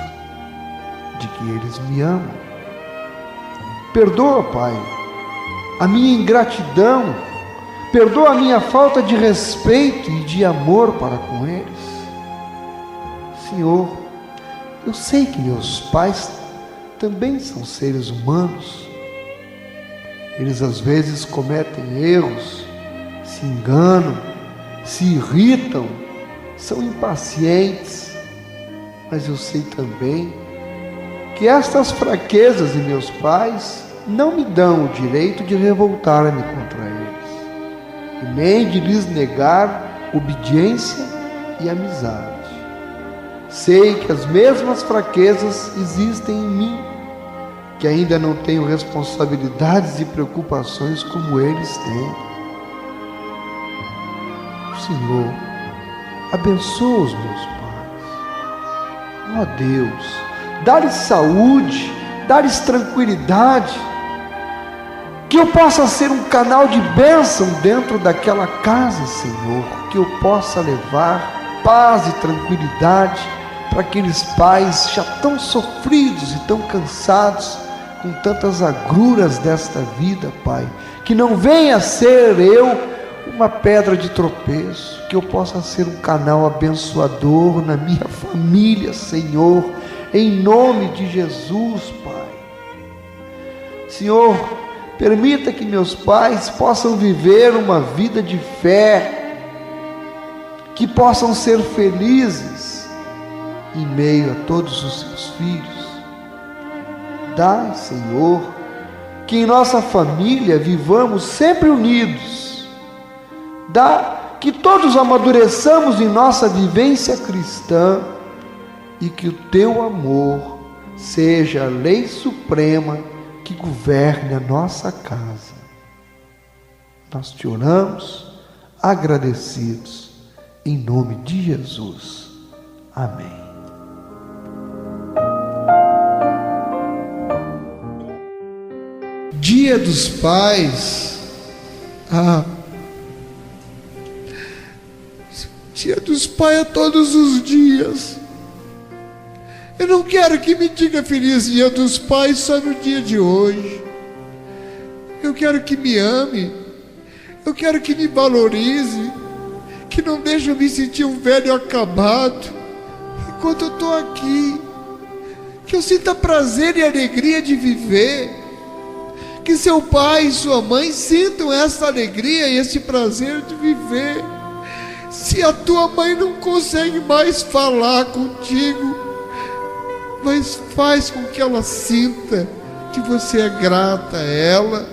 A: de que eles me amam. Perdoa, Pai, a minha ingratidão. Perdoa a minha falta de respeito e de amor para com eles. Senhor, eu sei que meus pais também são seres humanos. Eles às vezes cometem erros, se enganam, se irritam, são impacientes. Mas eu sei também que estas fraquezas de meus pais
D: não me dão o direito de revoltar-me contra eles, e nem de lhes negar obediência e amizade. Sei que as mesmas fraquezas existem em mim, que ainda não tenho responsabilidades e preocupações como eles têm. Senhor, abençoa os meus pais. Ó Deus, dá-lhes saúde, dá-lhes tranquilidade, que eu possa ser um canal de bênção dentro daquela casa, Senhor, que eu possa levar paz e tranquilidade para aqueles pais já tão sofridos e tão cansados com tantas agruras desta vida, Pai, que não venha ser eu uma pedra de tropeço, que eu possa ser um canal abençoador na minha família, Senhor, em nome de Jesus, Pai. Senhor, permita que meus pais possam viver uma vida de fé, que possam ser felizes em meio a todos os seus filhos. Dai, Senhor, que em nossa família vivamos sempre unidos. Dá que todos amadureçamos em nossa vivência cristã e que o teu amor seja a lei suprema que governe a nossa casa. Nós te oramos, agradecidos, em nome de Jesus. Amém.
A: Dia dos Pais. Dia dos Pais é todos os dias. Eu não quero que me diga feliz Dia dos Pais só no dia de hoje. Eu quero que me ame. Eu quero que me valorize. Que não deixe eu me sentir um velho acabado enquanto eu estou aqui. Que eu sinta prazer e alegria de viver. Que seu pai e sua mãe sintam essa alegria e esse prazer de viver. Se a tua mãe não consegue mais falar contigo, mas faz com que ela sinta que você é grata a ela,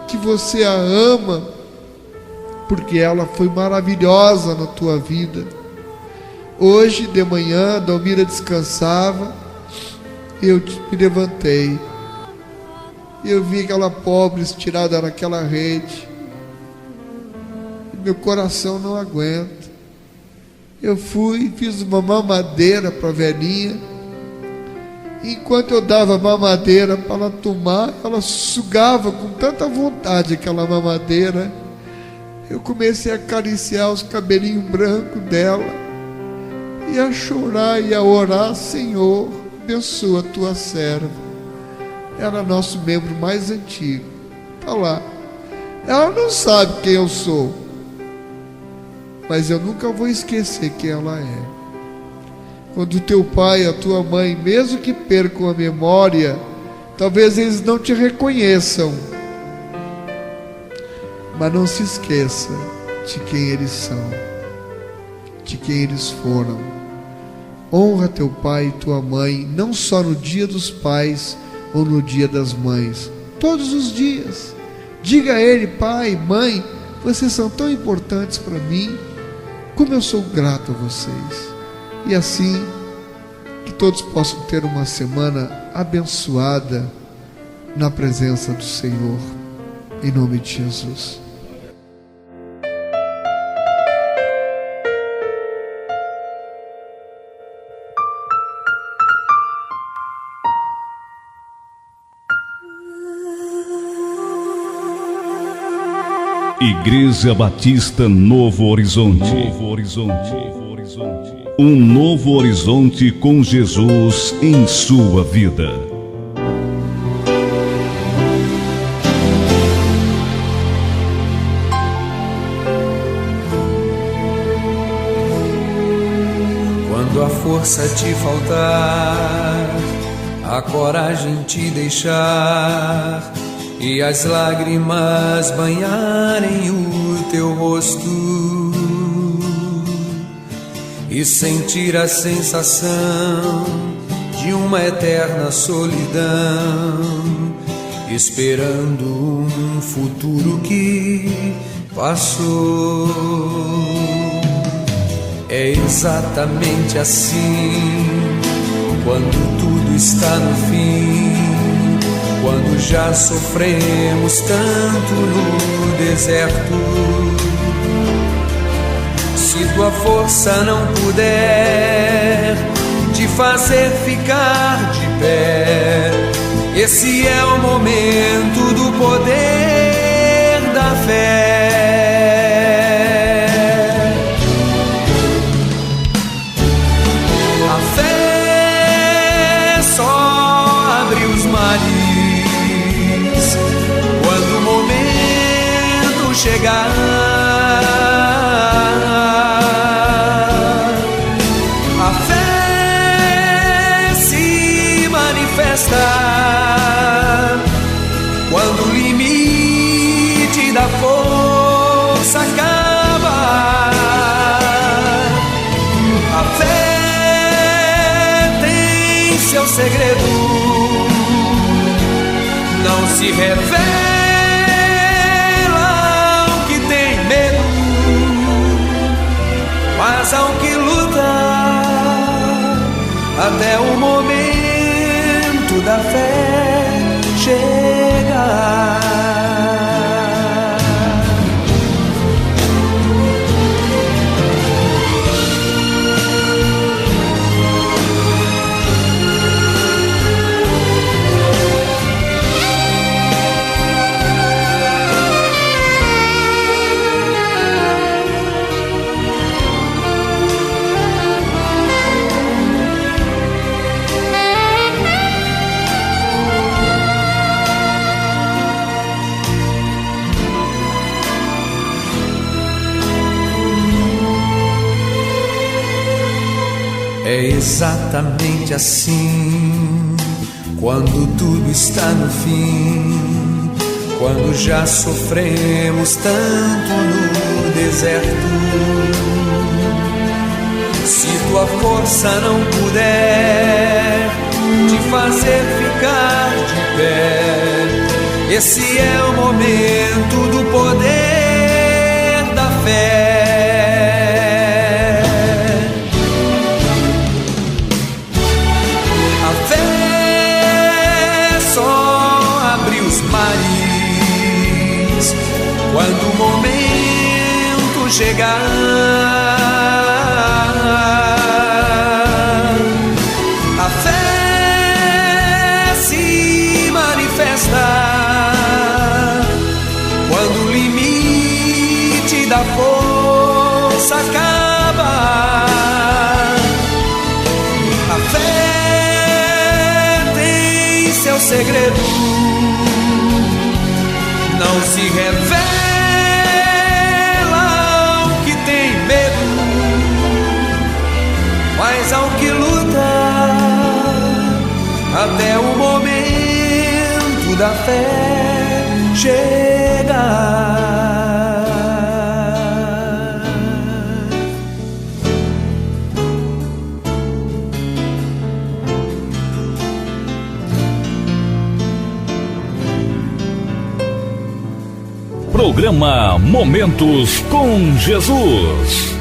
A: que você a ama, porque ela foi maravilhosa na tua vida. Hoje de manhã, Dalmira descansava, eu me levantei. Eu vi aquela pobre estirada naquela rede. E meu coração não aguenta. Eu fui e fiz uma mamadeira para a velhinha. Enquanto eu dava mamadeira para ela tomar, ela sugava com tanta vontade aquela mamadeira. Eu comecei a acariciar os cabelinhos brancos dela e a chorar e a orar: Senhor, abençoa a tua serva. Ela é nosso membro mais antigo. Está lá. Ela não sabe quem eu sou, mas eu nunca vou esquecer quem ela é. Quando teu pai e a tua mãe, mesmo que percam a memória, talvez eles não te reconheçam, mas não se esqueça de quem eles são, de quem eles foram. Honra teu pai e tua mãe, não só no dia dos pais ou no dia das mães, todos os dias. Diga a ele: pai, mãe, vocês são tão importantes para mim, como eu sou grato a vocês. E assim, que todos possam ter uma semana abençoada na presença do Senhor, em nome de Jesus.
B: Igreja Batista Novo Horizonte. Um novo horizonte com Jesus em sua vida.
E: Quando a força te faltar, a coragem te deixar e as lágrimas banharem o teu rosto, e sentir a sensação de uma eterna solidão, esperando um futuro que passou. É exatamente assim, quando tudo está no fim, quando já sofremos tanto no deserto. Se tua força não puder te fazer ficar de pé, esse é o momento do poder da fé. A fé só abre os mares quando o momento chegar. A fé se manifesta quando o limite da força acaba. A fé tem seu segredo, não se revela ao que tem medo, mas ao que luta até o momento da fé chegar. É exatamente assim, quando tudo está no fim, quando já sofremos tanto no deserto. Se tua força não puder te fazer ficar de pé, esse é o momento do poder da fé. Quando o momento chegar, a fé se manifesta quando o limite da força acaba. A fé tem seu segredo, não se revela ao que tem medo, mas ao que luta até o momento da fé chegar.
C: Programa Momentos com Jesus.